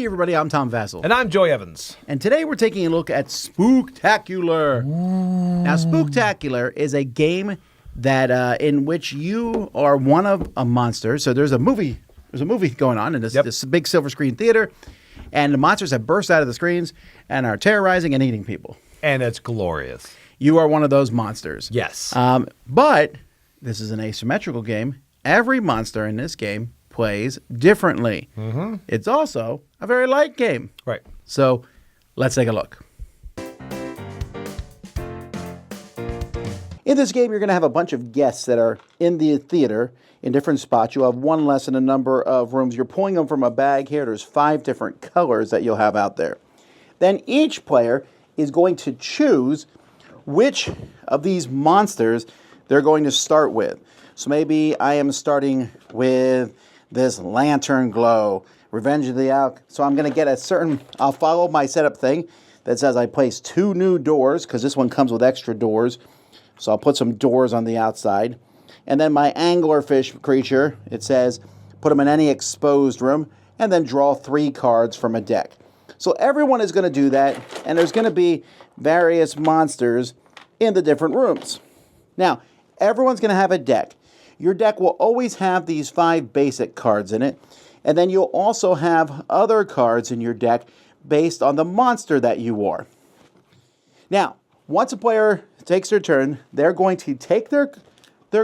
everybody, I'm Tom Vassell. And I'm Joy Evans. And today we're taking a look at Spooktacular. Now, Spooktacular is a game that in which you are one of a monster. So there's a movie going on in this big silver screen theater, and the monsters have burst out of the screens and are terrorizing and eating people. And it's glorious. You are one of those monsters. Yes. But this is an asymmetrical game. Every monster in this game plays differently. Mm-hmm. It's also a very light game. Right. So let's take a look. In this game, you're going to have a bunch of guests that are in the theater in different spots. You'll have one less in a number of rooms. You're pulling them from a bag here. There's 5 different colors that you'll have out there. Then each player is going to choose which of these monsters they're going to start with. So maybe I am starting with this lantern glow, Revenge of the Alk. So I'm going to get I'll follow my setup thing that says I place 2 new doors, because this one comes with extra doors. So I'll put some doors on the outside. And then my anglerfish creature, it says put them in any exposed room, and then draw 3 cards from a deck. So everyone is going to do that, and there's going to be various monsters in the different rooms. Now, everyone's going to have a deck. Your deck will always have these 5 basic cards in it, and then you'll also have other cards in your deck based on the monster that you are. Now, once a player takes their turn, they're going to take their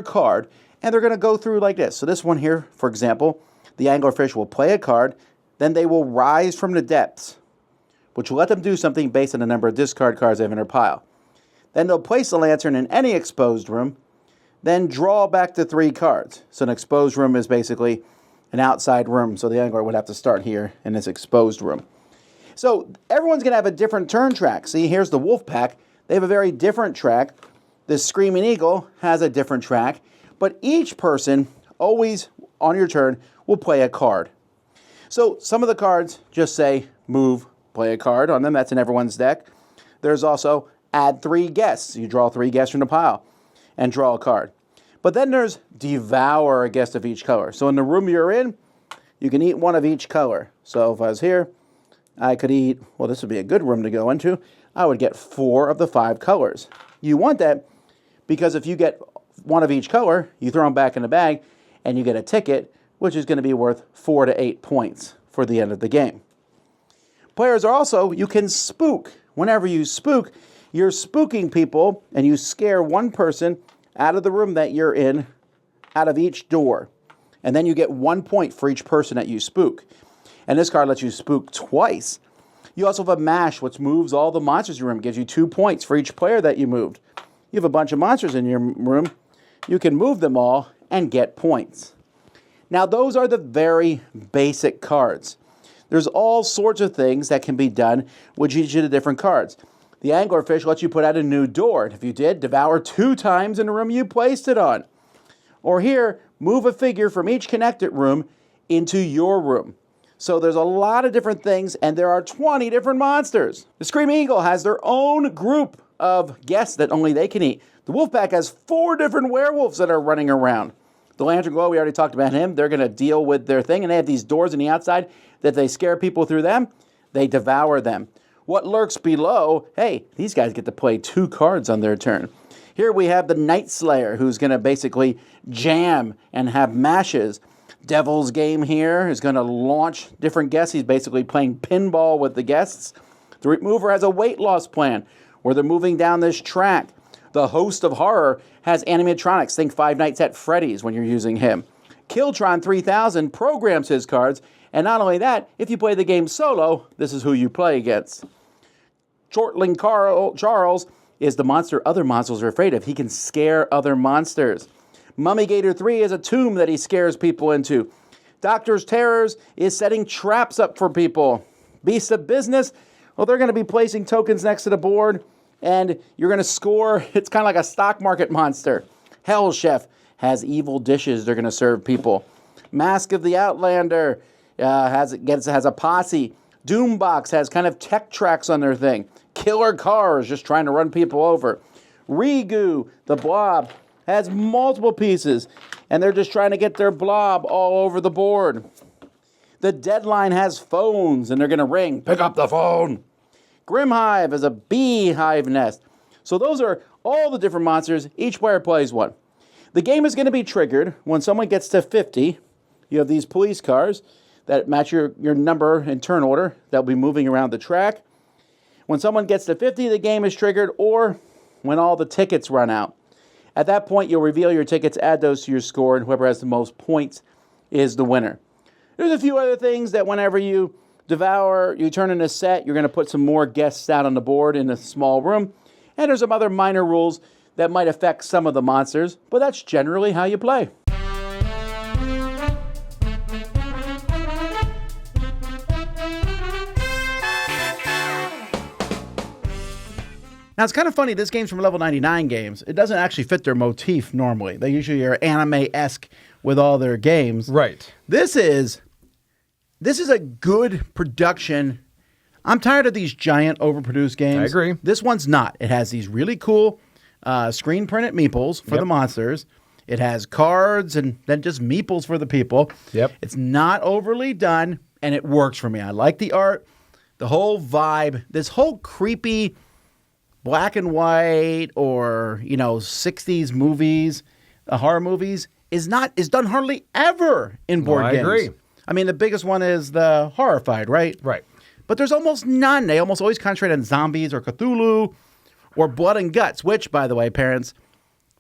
card, and they're going to go through like this. So this one here, for example, the anglerfish will play a card, then they will rise from the depths, which will let them do something based on the number of discard cards they have in their pile. Then they'll place the lantern in any exposed room, then draw back to 3 cards. So an exposed room is basically an outside room, so the angler would have to start here in this exposed room. So everyone's going to have a different turn track. See, here's the wolf pack. They have a very different track. The screaming eagle has a different track, but each person always on your turn will play a card. So some of the cards just say move, play a card on them. That's in everyone's deck. There's also add 3 guests. You draw 3 guests from the pile and draw a card. But then there's devour a guest of each color. So in the room you're in, you can eat one of each color. So if I was here, I could eat, well, this would be a good room to go into. I would get 4 of the 5 colors. You want that because if you get one of each color, you throw them back in the bag and you get a ticket, which is going to be worth 4 to 8 points for the end of the game. Players are also, you can spook. Whenever you spook, you're spooking people, and you scare one person out of the room that you're in, out of each door. And then you get 1 point for each person that you spook. And this card lets you spook twice. You also have a mash, which moves all the monsters in your room, gives you 2 points for each player that you moved. You have a bunch of monsters in your room. You can move them all and get points. Now, those are the very basic cards. There's all sorts of things that can be done with each of the different cards. The anglerfish lets you put out a new door. If you did, devour 2 times in the room you placed it on. Or here, move a figure from each connected room into your room. So there's a lot of different things, and there are 20 different monsters. The Screaming Eagle has their own group of guests that only they can eat. The Wolfpack has 4 different werewolves that are running around. The Lantern Glow, we already talked about him. They're going to deal with their thing, and they have these doors on the outside that they scare people through them. They devour them. What lurks below, hey, these guys get to play 2 cards on their turn. Here we have the Night Slayer, who's going to basically jam and have mashes. Devil's Game here is going to launch different guests. He's basically playing pinball with the guests. The Remover has a weight loss plan where they're moving down this track. The Host of Horror has animatronics. Think Five Nights at Freddy's when you're using him. Killtron 3000 programs his cards. And not only that, if you play the game solo, this is who you play against. Shortling Charles is the monster other monsters are afraid of. He can scare other monsters. Mummigator 3 is a tomb that he scares people into. Doctor's Terrors is setting traps up for people. Beast of Business, well, they're going to be placing tokens next to the board, and you're going to score. It's kind of like a stock market monster. Hell Chef has evil dishes they're going to serve people. Mask of the Outlander has a posse. Doombox has kind of tech tracks on their thing. Killer Cars just trying to run people over. Rigu, the Blob, has multiple pieces, and they're just trying to get their blob all over the board. The Deadline has phones, and they're going to ring. Pick up the phone. Grimhive is a beehive nest. So those are all the different monsters. Each player plays one. The game is going to be triggered when someone gets to 50. You have these police cars that match your number and turn order. They'll be moving around the track. When someone gets to 50, the game is triggered, or when all the tickets run out. At that point, you'll reveal your tickets, add those to your score, and whoever has the most points is the winner. There's a few other things that whenever you devour, you turn in a set, you're going to put some more guests out on the board in a small room. And there's some other minor rules that might affect some of the monsters, but that's generally how you play. Now, it's kind of funny, this game's from Level 99 Games. It doesn't actually fit their motif normally. They usually are anime-esque with all their games. Right. This is a good production. I'm tired of these giant, overproduced games. I agree. This one's not. It has these really cool screen-printed meeples for the monsters. It has cards and then just meeples for the people. Yep. It's not overly done, and it works for me. I like the art, the whole vibe, this whole creepy black and white or, 60s movies, horror movies, is done hardly ever in board games. I agree. I mean, the biggest one is the Horrified, right? Right. But there's almost none. They almost always concentrate on zombies or Cthulhu or blood and guts, which, by the way, parents,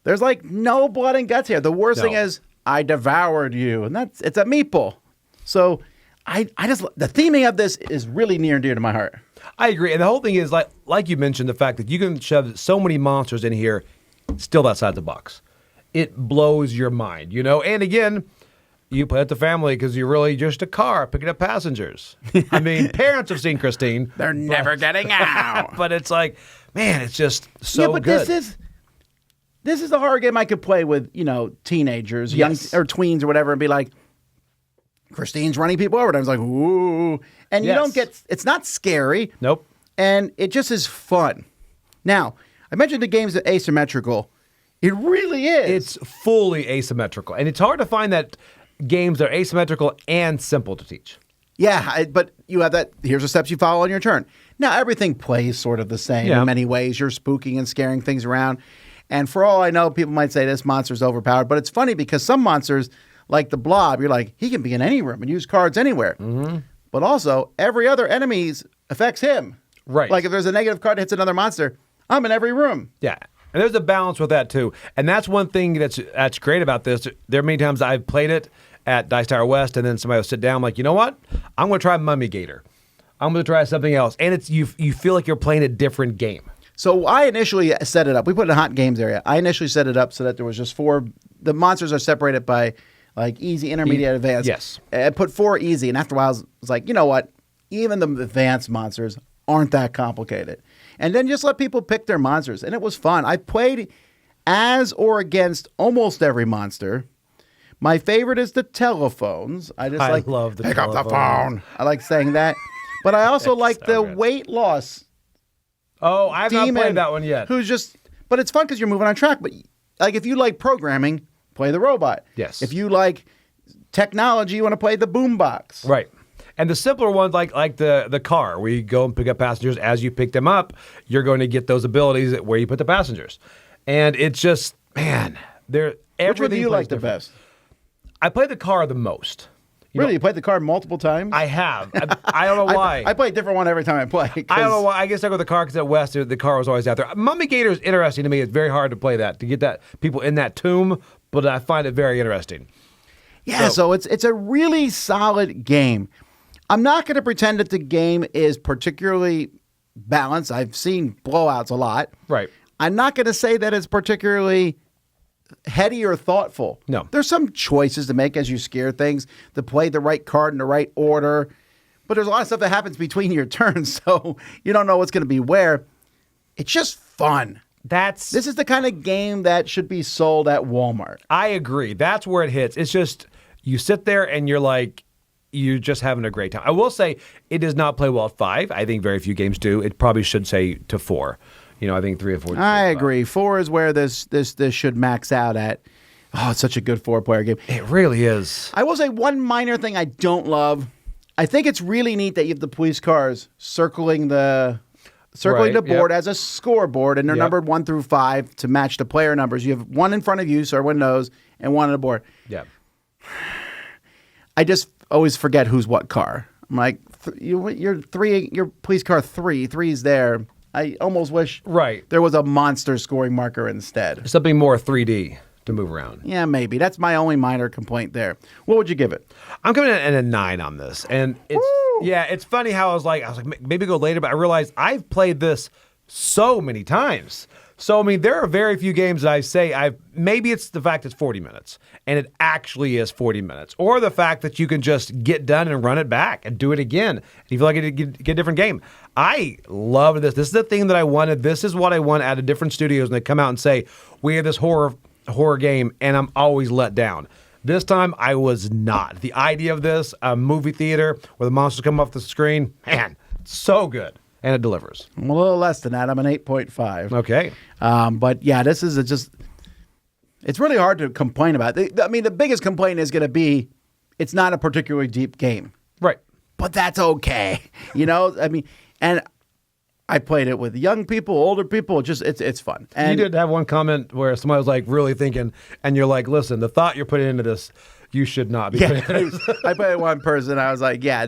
there's like no blood and guts here. The worst thing is, I devoured you, and it's a meeple. So I just, the theming of this is really near and dear to my heart. I agree. And the whole thing is, like you mentioned, the fact that you can shove so many monsters in here still outside the box. It blows your mind, And again, you play with the family because you're really just a car picking up passengers. I mean, parents have seen Christine. They're never getting out. But it's like, man, it's just so but good. this is the horror game I could play with, teenagers, young or tweens or whatever, and be like, Christine's running people over. And I was like, ooh. And you don't get, it's not scary. Nope. And it just is fun. Now, I mentioned the game's asymmetrical. It really is. It's fully asymmetrical. And it's hard to find that games that are asymmetrical and simple to teach. Yeah, but you have that, here's the steps you follow on your turn. Now, everything plays sort of the same in many ways. You're spooking and scaring things around. And for all I know, people might say this monster's overpowered. But it's funny because some monsters, like the Blob, you're like, he can be in any room and use cards anywhere. Mm-hmm. But also, every other enemy affects him. Right. Like if there's a negative card that hits another monster, I'm in every room. Yeah. And there's a balance with that, too. And that's one thing that's great about this. There are many times I've played it at Dice Tower West, and then somebody will sit down like, you know what? I'm going to try Mummy Gator. I'm going to try something else. And it's you feel like you're playing a different game. So I initially set it up. We put it in a hot games area. I initially set it up so that there was just 4. The monsters are separated by like easy, intermediate, advanced. Yes. I put 4 easy, and after a while I was like, you know what? Even the advanced monsters aren't that complicated. And then just let people pick their monsters. And it was fun. I played as or against almost every monster. My favorite is the telephones. I love the pick telephone. up the phone. I like saying that. But I also like the weight loss. Oh, I've not played that one yet. But it's fun because you're moving on track. But like if you like programming, play the robot. Yes. If you like technology, you want to play the boombox. Right. And the simpler ones, like the car, where you go and pick up passengers. As you pick them up, you're going to get those abilities where you put the passengers. And it's just, man, which one do you like the best? I play the car the most. You played the car multiple times? I have. I don't know why. I play a different one every time I play. I don't know why. I guess I go with the car because at West, the car was always out there. Mummy Gator is interesting to me. It's very hard to play that, to get that people in that tomb, but I find it very interesting. Yeah, so it's a really solid game. I'm not going to pretend that the game is particularly balanced. I've seen blowouts a lot. Right. I'm not going to say that it's particularly heady or thoughtful. No. There's some choices to make as you scare things, to play the right card in the right order. But there's a lot of stuff that happens between your turns, so you don't know what's going to be where. It's just fun. This is the kind of game that should be sold at Walmart. I agree. That's where it hits. It's just, you sit there and you're just having a great time. I will say, it does not play well at 5. I think very few games do. It probably should say to 4. I think 3 or 4. I agree. 4 is where this should max out at. Oh, it's such a good 4-player game. It really is. I will say one minor thing I don't love I think it's really neat that you have the police cars circling the Right, board yep. as a scoreboard, and they're Yep. numbered 1 through 5 to match the player numbers. You have one in front of you, so everyone knows, and one on the board. Yeah. I just always forget who's what car. I'm like, you're police car 3. 3's there. I almost wish Right. there was a monster scoring marker instead. Something more 3D to move around. Yeah, maybe. That's my only minor complaint there. What would you give it? I'm coming in at a 9 on this, and it's funny how I was like maybe go later, but I realized I've played this so many times. So I mean, there are very few games that I say maybe it's the fact it's 40 minutes, and it actually is 40 minutes, or the fact that you can just get done and run it back and do it again. And you feel like it get a different game. I love this. This is the thing that I wanted. This is what I want out of different studios, and they come out and say we have this horror game, and I'm always let down. This time, I was not. The idea of this, a movie theater where the monsters come off the screen, man, it's so good. And it delivers. I'm a little less than that. I'm an 8.5. Okay. But yeah, this is it's really hard to complain about. I mean, the biggest complaint is going to be it's not a particularly deep game. Right. But that's okay. I mean, and I played it with young people, older people. It's fun. And you did have one comment where somebody was like really thinking, and you're like, listen, the thought you're putting into this, you should not be putting into this. I played with one person. I was like, yeah,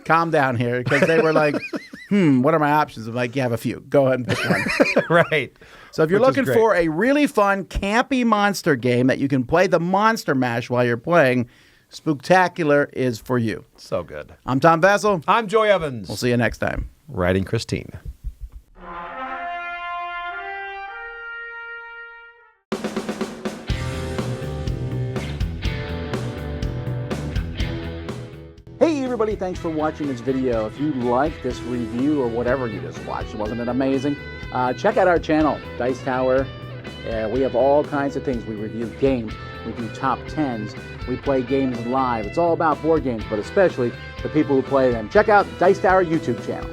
calm down here. Because they were like, what are my options? I'm like, you have a few. Go ahead and pick one. Right. So if you're looking for a really fun, campy monster game that you can play the Monster Mash while you're playing, Spooktacular is for you. So good. I'm Tom Vassell. I'm Joy Evans. We'll see you next time. Writing Christine. Hey everybody, thanks for watching this video. If you like this review or whatever you just watched, wasn't it amazing? Check out our channel, Dice Tower. We have all kinds of things. We review games, we do top 10s, we play games live. It's all about board games, but especially the people who play them. Check out Dice Tower YouTube channel.